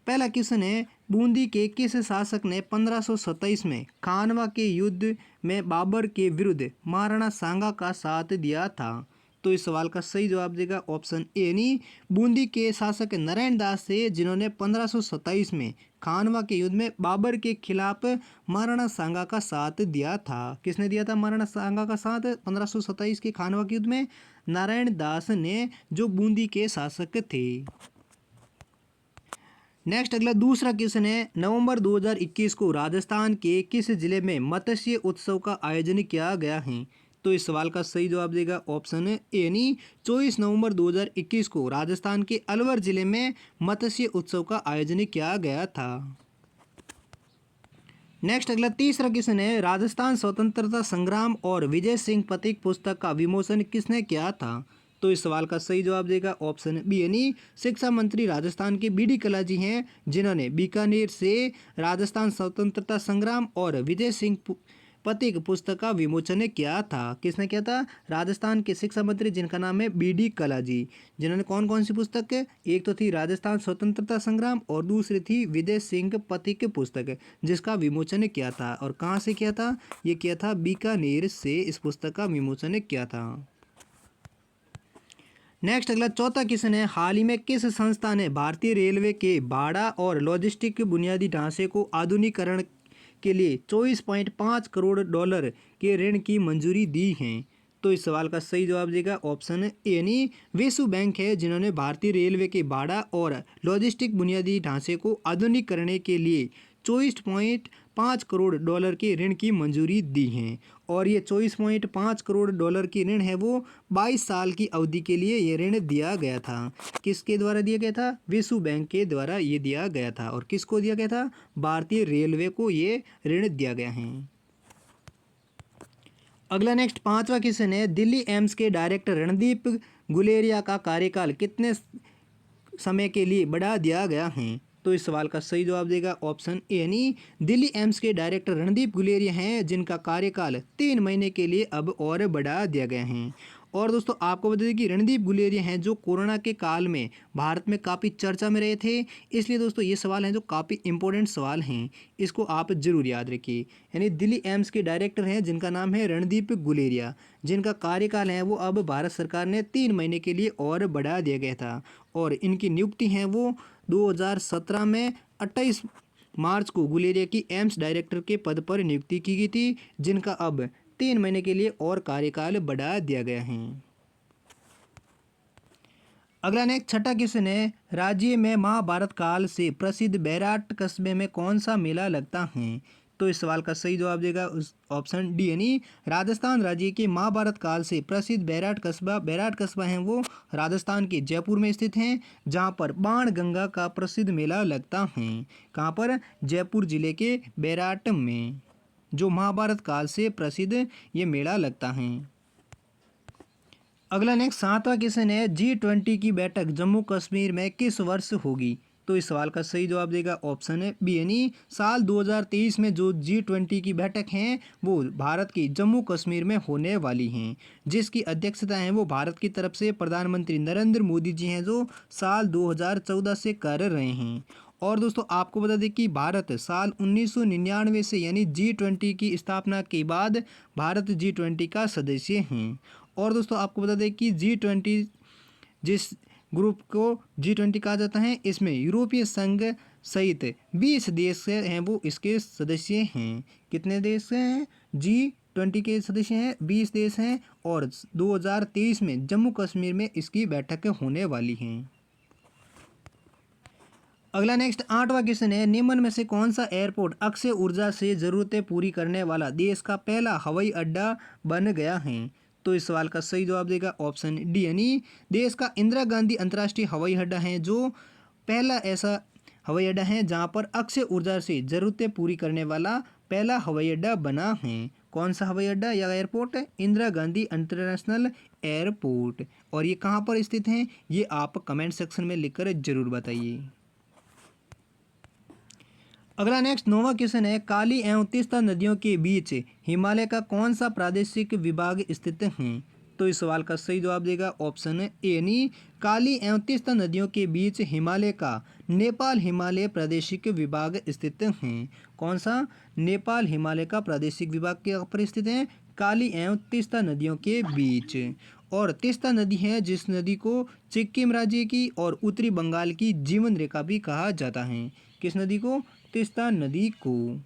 पहला क्वेश्चन है, बूंदी के किस शासक ने 1527 में खानवा के युद्ध में बाबर के विरुद्ध महाराणा सांगा का साथ दिया था? तो इस सवाल का सही जवाब देगा ऑप्शन ए यानी बूंदी के शासक नारायण दास थे, जिन्होंने 1527 में खानवा के युद्ध में बाबर के खिलाफ महाराणा सांगा का साथ दिया था। किसने दिया था महाराणा सांगा का साथ 1527 के खानवा के युद्ध में? नारायण दास ने, जो बूंदी के शासक थे। नेक्स्ट अगला दूसरा क्वेश्चन है, नवंबर 2021 को राजस्थान के किस जिले में मत्स्य उत्सव का आयोजन किया गया है? तो इस सवाल का सही जवाब देगा ऑप्शन ए यानी 24 नवंबर 2021 को राजस्थान के अलवर जिले में मत्स्य उत्सव का आयोजन किया गया था। नेक्स्ट अगला तीसरा क्वेश्चन है, राजस्थान स्वतंत्रता संग्राम और विजय सिंह पथिक पुस्तक का विमोचन किसने किया था? तो इस सवाल का सही जवाब देगा ऑप्शन बी यानी शिक्षा मंत्री राजस्थान के बी डी कल्ला जी हैं, जिन्होंने बीकानेर से राजस्थान स्वतंत्रता संग्राम और विजय सिंह पथिक पुस्तक का विमोचन किया था। किसने किया था? राजस्थान के शिक्षा मंत्री, जिनका नाम है बी डी कल्ला जी, जिन्होंने कौन कौन सी पुस्तक, एक तो थी राजस्थान स्वतंत्रता संग्राम और दूसरी थी विजय सिंह पथिक पुस्तक, जिसका विमोचन किया था। और कहाँ से किया था? ये किया था बीकानेर से इस पुस्तक का विमोचन किया था। नेक्स्ट अगला चौथा क्वेश्चन है, हाल ही में किस संस्था ने भारतीय रेलवे के भाड़ा और लॉजिस्टिक बुनियादी ढांचे को आधुनिकीकरण के लिए 24.5 करोड़ डॉलर के ऋण की मंजूरी दी है? तो इस सवाल का सही जवाब देगा ऑप्शन ए यानी विश्व बैंक है, जिन्होंने भारतीय रेलवे के भाड़ा और लॉजिस्टिक बुनियादी ढांचे को आधुनिक करने के लिए 24.5 करोड़ डॉलर के ऋण की मंजूरी दी है। और ये 24.5 करोड़ डॉलर की ऋण है वो 22 साल की अवधि के लिए ये ऋण दिया गया था। किसके द्वारा दिया गया था? विश्व बैंक के द्वारा ये दिया गया था। और किसको दिया गया था? भारतीय रेलवे को ये ऋण दिया गया है। अगला नेक्स्ट पांचवा क्वेश्चन है, दिल्ली एम्स के डायरेक्टर रणदीप गुलेरिया का कार्यकाल कितने समय के लिए बढ़ा दिया गया है? तो इस सवाल का सही जवाब देगा ऑप्शन ए यानी दिल्ली एम्स के डायरेक्टर रणदीप गुलेरिया हैं, जिनका कार्यकाल 3 महीने के लिए अब और बढ़ा दिया गया है। और दोस्तों आपको बता दें कि रणदीप गुलेरिया हैं जो कोरोना के काल में भारत में काफ़ी चर्चा में रहे थे, इसलिए दोस्तों ये सवाल हैं जो काफ़ी इंपॉर्टेंट सवाल हैं, इसको आप जरूर याद रखिए। यानी दिल्ली एम्स के डायरेक्टर हैं जिनका नाम है रणदीप गुलेरिया, जिनका कार्यकाल है वो अब भारत सरकार ने 3 महीने के लिए और बढ़ा दिया गया था। और इनकी नियुक्ति है वो 2017 में 28 मार्च को गुलेरिया की एम्स डायरेक्टर के पद पर नियुक्ति की गई थी, जिनका अब 3 महीने के लिए और कार्यकाल बढ़ा दिया गया है। अगला नेक्स्ट छठा क्वेश्चन है, राज्य में महाभारत काल से प्रसिद्ध बैराट कस्बे में कौन सा मेला लगता है? तो इस सवाल का सही जवाब देगा ऑप्शन डी यानी राजस्थान राज्य के महाभारत काल से प्रसिद्ध बैराट कस्बा है वो राजस्थान के जयपुर में स्थित हैं, जहां पर बाण गंगा का प्रसिद्ध मेला लगता है। कहां पर? जयपुर जिले के बैराट में, जो महाभारत काल से प्रसिद्ध ये मेला लगता है। अगला नेक्स्ट सातवां क्वेश्चन है, G20 की बैठक जम्मू कश्मीर में किस वर्ष होगी? तो इस सवाल का सही जवाब देगा ऑप्शन है बी यानी साल 2023 में जो G20 की बैठक हैं वो भारत की जम्मू कश्मीर में होने वाली हैं, जिसकी अध्यक्षता है वो भारत की तरफ से प्रधानमंत्री नरेंद्र मोदी जी हैं, जो साल 2014 से कर रहे हैं। और दोस्तों आपको बता दें कि भारत साल 1999 से यानी G20 की स्थापना के बाद भारत G20 का सदस्य हैं। और दोस्तों आपको बता दें कि G20 जिस ग्रुप को G20 कहा जाता है, इसमें यूरोपीय संघ सहित 20 देश हैं वो इसके सदस्य हैं। कितने देश हैं? G20 के सदस्य हैं 20 देश हैं। और 2023 में जम्मू कश्मीर में इसकी बैठक होने वाली हैं। अगला नेक्स्ट आठवां क्वेश्चन है, निम्न में से कौन सा एयरपोर्ट अक्षय ऊर्जा से ज़रूरतें पूरी करने वाला देश का पहला हवाई अड्डा बन गया है? तो इस सवाल का सही जवाब देगा ऑप्शन डी यानी देश का इंदिरा गांधी अंतर्राष्ट्रीय हवाई अड्डा है, जो पहला ऐसा हवाई अड्डा है जहां पर अक्षय ऊर्जा से ज़रूरतें पूरी करने वाला पहला हवाई अड्डा बना है। कौन सा हवाई अड्डा या airport? Indira Gandhi international airport. और ये कहाँ पर स्थित है ये आप कमेंट सेक्शन में लिखकर जरूर बताइए। अगला नेक्स्ट 9वां क्वेश्चन है, काली एवं तीस्ता नदियों के बीच हिमालय का कौन सा प्रादेशिक विभाग स्थित है? तो इस सवाल का सही जवाब देगा ऑप्शन ए यानी काली एवं तीस्ता नदियों के बीच हिमालय का नेपाल हिमालय प्रादेशिक विभाग स्थित है। कौन सा? नेपाल हिमालय का प्रादेशिक विभाग के पर स्थित है, काली एवं तीस्ता नदियों के बीच। और तीस्ता नदी है जिस नदी को सिक्किम राज्य की और उत्तरी बंगाल की जीवन रेखा भी कहा जाता है। किस नदी को? तीस्ता नदी को।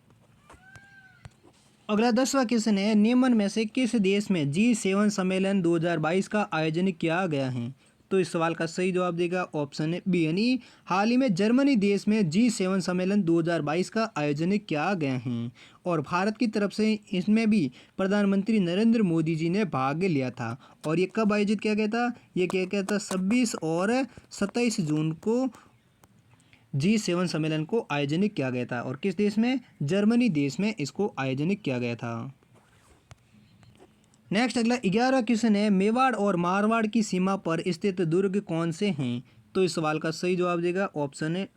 अगला 10वां क्वेश्चन है, निम्न में से किस देश में G7 सम्मेलन 2022 का आयोजन किया गया है? तो इस सवाल का सही जवाब देगा ऑप्शन है बी यानी हाल ही में जर्मनी देश में G7 सम्मेलन 2022 का आयोजन किया गया है। और भारत की तरफ से इसमें भी प्रधानमंत्री नरेंद्र मोदी जी ने भाग लिया था। और ये कब आयोजित किया गया था? ये किया गया था 26 और 27 जून को G7 सम्मेलन को आयोजन किया गया था। और किस देश में? जर्मनी देश में इसको आयोजन किया गया था। नेक्स्ट अगला 11वां क्वेश्चन है, मेवाड़ और मारवाड़ की सीमा पर स्थित दुर्ग कौन से हैं? तो इस सवाल का सही जवाब देगा ऑप्शन है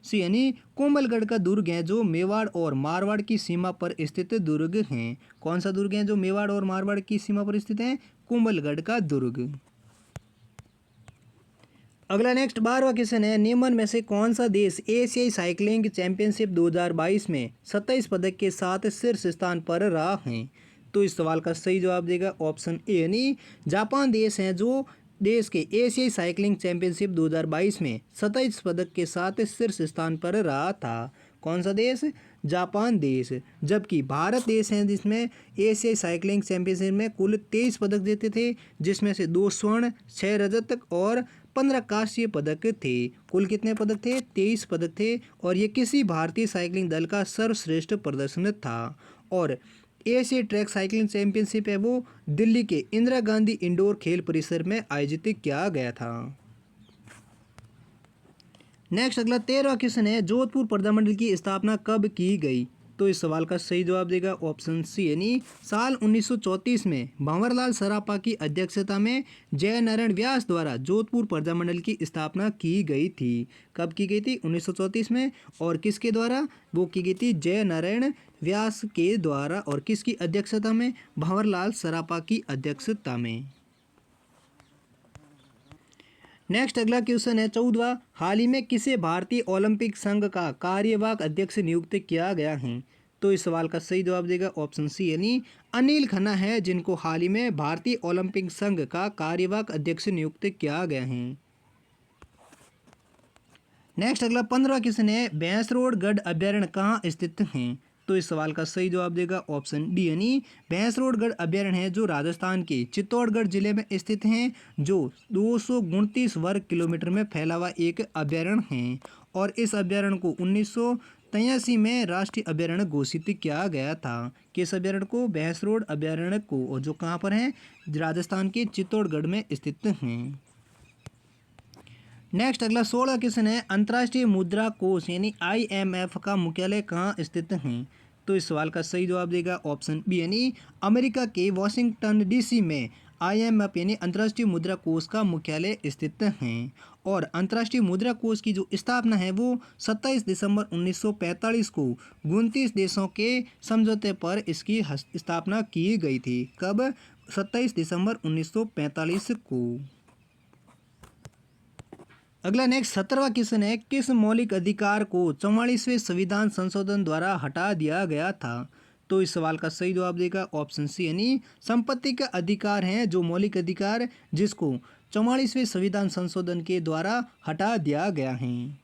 सी यानी कोंबलगढ़ का दुर्ग है जो मेवाड़ और मारवाड़ की सीमा पर स्थित दुर्ग हैं। कौन सा दुर्ग है जो मेवाड़ और मारवाड़ की सीमा पर स्थित है? कोंबलगढ़ का दुर्ग। अगला नेक्स्ट 12वां क्वेश्चन है, निम्न में से कौन सा देश एशियाई साइकिलिंग चैंपियनशिप 2022 में 27 पदक के साथ शीर्ष स्थान पर रहा है? तो इस सवाल का सही जवाब देगा ऑप्शन ए यानी जापान देश है जो देश के एशियाई साइकिलिंग चैंपियनशिप 2022 में 27 पदक के साथ शीर्ष स्थान पर रहा था। कौन सा देश? जापान देश। जबकि भारत देश है जिसमें एशियाई साइकिलिंग चैंपियनशिप में कुल 23 पदक जीते थे, जिसमें से 2 स्वर्ण, 6 रजत और 15 कांस्य पदक थे। कुल कितने पदक थे? 23 पदक थे। और ये किसी भारतीय साइकिलिंग दल का सर्वश्रेष्ठ प्रदर्शन था। और एशियाई ट्रैक साइकिलिंग चैंपियनशिप है वो दिल्ली के इंदिरा गांधी इंडोर खेल परिसर में आयोजित किया गया था। नेक्स्ट अगला 13वां क्वेश्चन है, जोधपुर प्रजामंडल की स्थापना कब की गई? तो इस सवाल का सही जवाब देगा ऑप्शन सी यानी साल 1934 में भंवरलाल सरापा की अध्यक्षता में जय नारायण व्यास द्वारा जोधपुर प्रजामंडल की स्थापना की गई थी। कब की गई थी? 1934 में। और किसके द्वारा? वो की गई थी जय नारायण व्यास के द्वारा। और किसकी अध्यक्षता में? भंवरलाल सरापा की अध्यक्षता में। नेक्स्ट अगला क्वेश्चन है 14वां, हाल ही में किसे भारतीय ओलंपिक संघ का कार्यवाहक अध्यक्ष नियुक्त किया गया है? तो इस सवाल का सही जवाब देगा ऑप्शन सी यानी अनिल खन्ना है जिनको हाल ही में भारतीय ओलंपिक संघ का कार्यवाहक अध्यक्ष नियुक्त किया गया है। नेक्स्ट अगला 15वां क्वेश्चन है, भैंसरोड अभ्यारण्य कहाँ स्थित है? तो इस सवाल का सही जवाब देगा ऑप्शन डी यानी भैंसरोड अभ्यारण्य है जो राजस्थान के चित्तौड़गढ़ जिले में स्थित हैं, जो 229 वर्ग किलोमीटर में फैला हुआ एक अभ्यारण्य है। और इस अभ्यारण्य को 1983 में राष्ट्रीय अभ्यारण्य घोषित किया गया था। किस अभ्यारण्य को? भैंसरोड अभ्यारण्य को। और जो कहाँ पर है? राजस्थान के चित्तौड़गढ़ में स्थित हैं। नेक्स्ट अगला 16 क्वेश्चन है, अंतर्राष्ट्रीय मुद्रा कोष यानी IMF का मुख्यालय कहाँ स्थित है? तो इस सवाल का सही जवाब देगा ऑप्शन बी यानी अमेरिका के वाशिंगटन DC में IMF यानी अंतर्राष्ट्रीय मुद्रा कोष का मुख्यालय स्थित है। और अंतर्राष्ट्रीय मुद्रा कोष की जो स्थापना है वो 27 दिसंबर 1945 को 29 देशों के समझौते पर इसकी स्थापना की गई थी। कब? 27 दिसंबर 1945 को। अगला नेक्स्ट 17वां क्वेश्चन है, किस मौलिक अधिकार को 44वें संविधान संशोधन द्वारा हटा दिया गया था? तो इस सवाल का सही जवाब देगा ऑप्शन सी यानी संपत्ति का अधिकार है जो मौलिक अधिकार जिसको 44वें संविधान संशोधन के द्वारा हटा दिया गया है।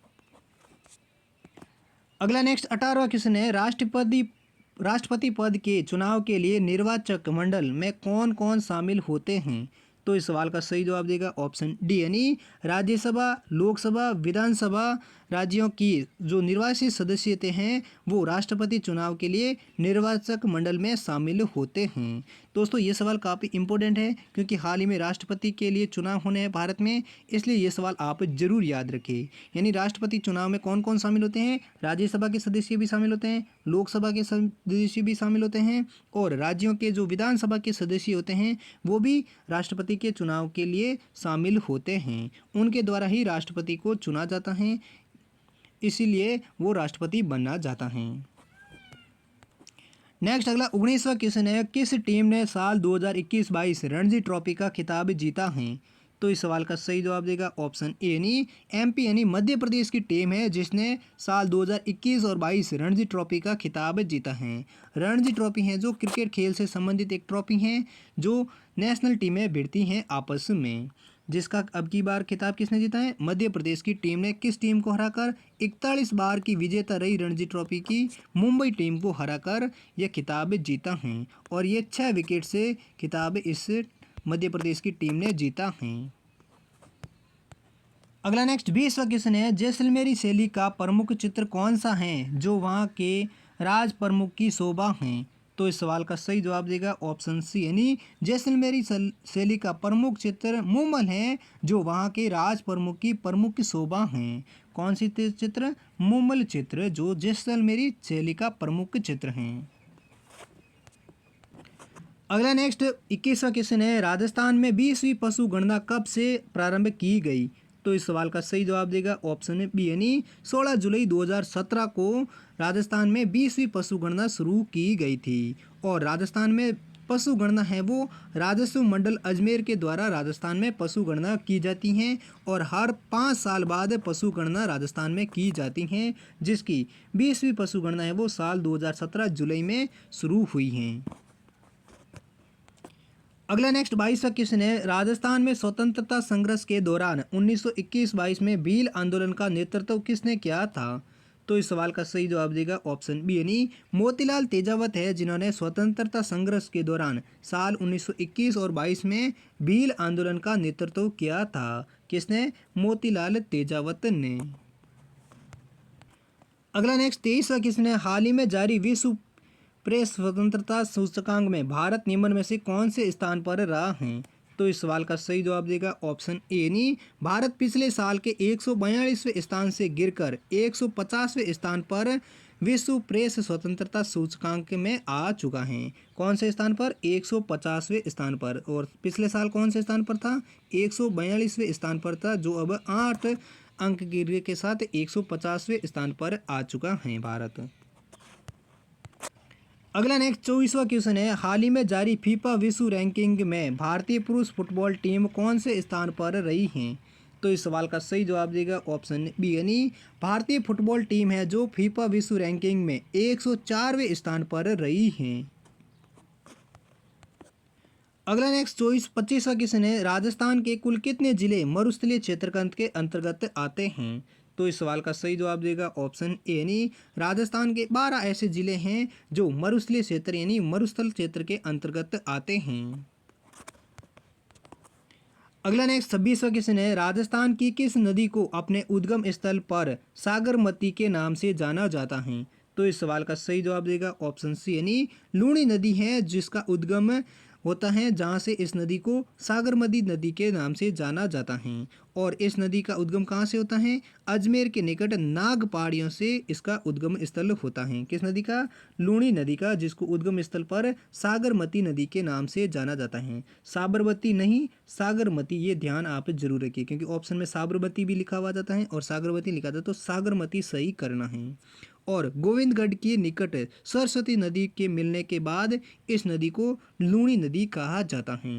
अगला नेक्स्ट 18वां क्वेश्चन है, राष्ट्रपति पद के चुनाव के लिए निर्वाचक मंडल में कौन कौन शामिल होते हैं? तो इस सवाल का सही जवाब देगा ऑप्शन डी यानी राज्यसभा, लोकसभा, विधानसभा राज्यों की जो निर्वाचित सदस्य हैं वो राष्ट्रपति चुनाव के लिए निर्वाचक मंडल में शामिल होते हैं। दोस्तों ये सवाल काफ़ी इंपॉर्टेंट है क्योंकि हाल ही में राष्ट्रपति के लिए चुनाव होने हैं भारत में, इसलिए ये सवाल आप जरूर याद रखें। यानी राष्ट्रपति चुनाव में कौन कौन शामिल होते हैं? राज्यसभा के सदस्य भी शामिल होते हैं, लोकसभा के सदस्य भी शामिल होते हैं और राज्यों के जो विधानसभा के सदस्य होते हैं वो भी राष्ट्रपति के चुनाव के लिए शामिल होते हैं। उनके द्वारा ही राष्ट्रपति को चुना जाता है, इसीलिए वो राष्ट्रपति बनना चाहता है। नेक्स्ट अगला 19वां क्वेश्चन है, किस टीम ने साल 2021-22 रणजी ट्रॉफी का खिताब जीता है? तो इस सवाल का सही जवाब देगा ऑप्शन ए यानी एमपी यानी मध्य प्रदेश की टीम है जिसने साल 2021 और 22 रणजी ट्रॉफी का खिताब जीता है। रणजी ट्रॉफी है जो क्रिकेट खेल से संबंधित एक ट्रॉफी है जो नेशनल टीमें भिड़ती हैं आपस में, जिसका अब की बार खिताब किसने जीता है? मध्य प्रदेश की टीम ने किस टीम को हराकर 41 बार की विजेता रही रणजी ट्रॉफी की मुंबई टीम को हराकर यह खिताब जीता है और ये 6 विकेट से खिताब इस मध्य प्रदेश की टीम ने जीता है। अगला नेक्स्ट 20वां क्वेश्चन है, जैसलमेरी शैली का प्रमुख चित्र कौन सा है जो वहाँ के राज प्रमुख की शोभा है? तो इस सवाल का सही जवाब देगा ऑप्शन सी यानी जैसलमेरी शैली का प्रमुख चित्र मुमल है जो वहाँ के राज प्रमुख की प्रमुख शोभा है। कौन सी चित्र? मुमल चित्र जो जैसलमेरी शैली का प्रमुख चित्र है। अगला नेक्स्ट 21वां क्वेश्चन है, राजस्थान में 20वीं पशु गणना कब से प्रारंभ की गई? तो इस सवाल का सही जवाब देगा ऑप्शन बी यानी 16 जुलाई 2017 को राजस्थान में 20वीं पशु गणना शुरू की गई थी और राजस्थान में पशु गणना है वो राजस्व मंडल अजमेर के द्वारा राजस्थान में पशु गणना की जाती हैं और हर 5 साल बाद पशु गणना राजस्थान में की जाती हैं, जिसकी 20वीं पशु गणना है वो साल 2017 जुलाई में शुरू हुई हैं। अगला नेक्स्ट 22वां क्वेश्चन है, राजस्थान में स्वतंत्रता संघर्ष के दौरान 1921-22 में भील आंदोलन का नेतृत्व किसने किया था? तो इस सवाल का सही जवाब देगा ऑप्शन बी यानी मोतीलाल तेजावत है जिन्होंने स्वतंत्रता संघर्ष के दौरान साल 1921 और 22 में भील आंदोलन का नेतृत्व किया था। किसने? मोतीलाल तेजावत ने। अगला नेक्स्ट 23वां क्वेश्चन है, हाल ही में जारी विश्व प्रेस स्वतंत्रता सूचकांक में भारत निम्न में से कौन से स्थान पर रहा है? तो इस सवाल का सही जवाब देगा ऑप्शन ए यानी भारत पिछले साल के 142वें स्थान से गिरकर 150वें स्थान पर विश्व प्रेस स्वतंत्रता सूचकांक में आ चुका है। कौन से स्थान पर? 150वें स्थान पर। और पिछले साल कौन से स्थान पर था? 142वें स्थान पर था, जो अब 8 अंक गिरने के साथ 150वें स्थान पर आ चुका है भारत। अगला नेक्स्ट 24वां क्वेश्चन है, हाल ही में जारी फीफा विश्व रैंकिंग में भारतीय पुरुष फुटबॉल टीम कौन से स्थान पर रही हैं? तो इस सवाल का सही जवाब देगा ऑप्शन बी यानी भारतीय फुटबॉल टीम है जो फीफा विश्व रैंकिंग में 104वें स्थान पर रही हैं। अगला नेक्स्ट 25वां क्वेश्चन है, राजस्थान के कुल कितने जिले मरुस्थलीय क्षेत्र के अंतर्गत आते हैं? तो इस सवाल का सही जवाब देगा ऑप्शन ए यानी राजस्थान के 12 ऐसे जिले हैं जो मरुस्थलीय क्षेत्र यानी मरुस्थल क्षेत्र के अंतर्गत आते हैं। अगला नेक्स्ट 26वां क्वेश्चन है, राजस्थान की किस नदी को अपने उद्गम स्थल पर सागरमती के नाम से जाना जाता है? तो इस सवाल का सही जवाब देगा ऑप्शन सी यानी लूणी नदी है जिसका उद्गम होता है जहाँ से इस नदी को सागरमती नदी के नाम से जाना जाता है और इस नदी का उद्गम कहाँ से होता है? अजमेर के निकट नाग पहाड़ियों से इसका उद्गम स्थल होता है। किस नदी का? लूणी नदी का, जिसको उद्गम स्थल पर सागरमती नदी के नाम से जाना जाता है। साबरमती नहीं, सागरमती, ये ध्यान आप जरूर रखिए क्योंकि ऑप्शन में साबरमती भी लिखा हुआ जाता है और सागरमती लिखा जाता है, तो सागरमती सही करना है। और गोविंदगढ़ के निकट सरस्वती नदी के मिलने के बाद इस नदी को लूणी नदी कहा जाता है।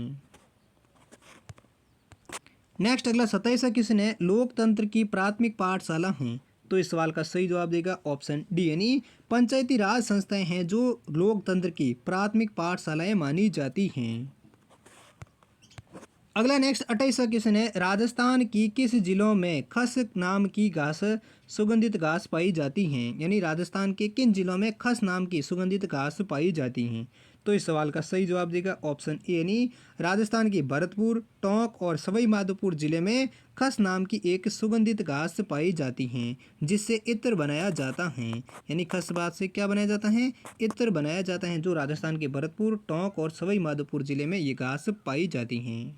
नेक्स्ट अगला 27वां क्वेश्चन है, लोकतंत्र की प्राथमिक पाठशाला है। तो इस सवाल का सही जवाब देगा ऑप्शन डी यानी पंचायती राज संस्थाएं हैं जो लोकतंत्र की प्राथमिक पाठशालाएं मानी जाती हैं। अगला नेक्स्ट 28वां क्वेश्चन है, राजस्थान की किस जिलों में खस नाम की घास सुगंधित घास पाई जाती हैं? यानी राजस्थान के किन जिलों में खस नाम की सुगंधित घास पाई जाती हैं? तो इस सवाल का सही जवाब देगा ऑप्शन ए यानी राजस्थान के भरतपुर, टोंक और सवाई माधोपुर जिले में खस नाम की एक सुगंधित घास पाई जाती हैं जिससे इत्र बनाया जाता है। यानी खस बात से क्या बनाया जाता है? इत्र बनाया जाता है, जो राजस्थान के भरतपुर, टोंक और सवाई माधोपुर जिले में ये घास पाई जाती हैं।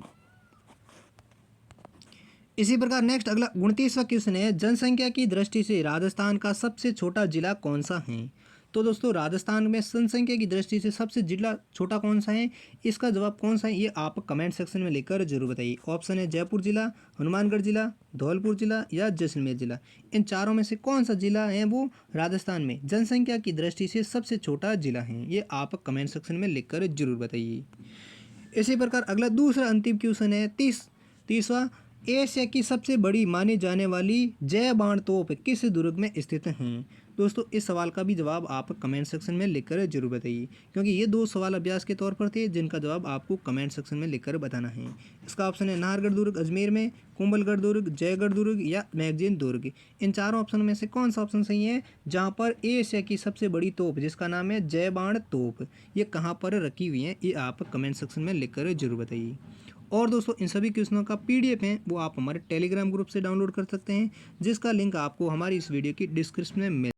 इसी प्रकार नेक्स्ट अगला 29वां क्वेश्चन है, जनसंख्या की दृष्टि से राजस्थान का सबसे छोटा जिला कौन सा है? तो दोस्तों राजस्थान में जनसंख्या की दृष्टि से सबसे जिला छोटा कौन सा है, इसका जवाब कौन सा है ये आप कमेंट सेक्शन में लिखकर जरूर बताइए। ऑप्शन है जयपुर जिला, हनुमानगढ़ जिला, धौलपुर जिला या जैसलमेर जिला। इन चारों में से कौन सा जिला है वो राजस्थान में जनसंख्या की दृष्टि से सबसे छोटा जिला है, ये आप कमेंट सेक्शन में लिखकर जरूर बताइए। इसी प्रकार अगला दूसरा अंतिम क्वेश्चन है तीसवा, एशिया की सबसे बड़ी मानी जाने वाली जय बाण तोप किस दुर्ग में स्थित हैं। दोस्तों इस सवाल का भी जवाब आप कमेंट सेक्शन में लिखकर जरूर बताइए, क्योंकि ये 2 सवाल अभ्यास के तौर पर थे जिनका जवाब आपको कमेंट सेक्शन में लिखकर बताना है। इसका ऑप्शन है नाहरगढ़ दुर्ग अजमेर में, कुंभलगढ़ दुर्ग, जयगढ़ दुर्ग या मैगजीन दुर्ग। इन चारों ऑप्शन में से कौन सा ऑप्शन सही है जहाँ पर एशिया की सबसे बड़ी तोप जिसका नाम है जय बाण तोप, ये कहाँ पर रखी हुई है, ये आप कमेंट सेक्शन में लिखकर जरूर बताइए। और दोस्तों इन सभी क्वेश्चनों का पीडीएफ है वो आप हमारे टेलीग्राम ग्रुप से डाउनलोड कर सकते हैं, जिसका लिंक आपको हमारी इस वीडियो की डिस्क्रिप्शन में मिल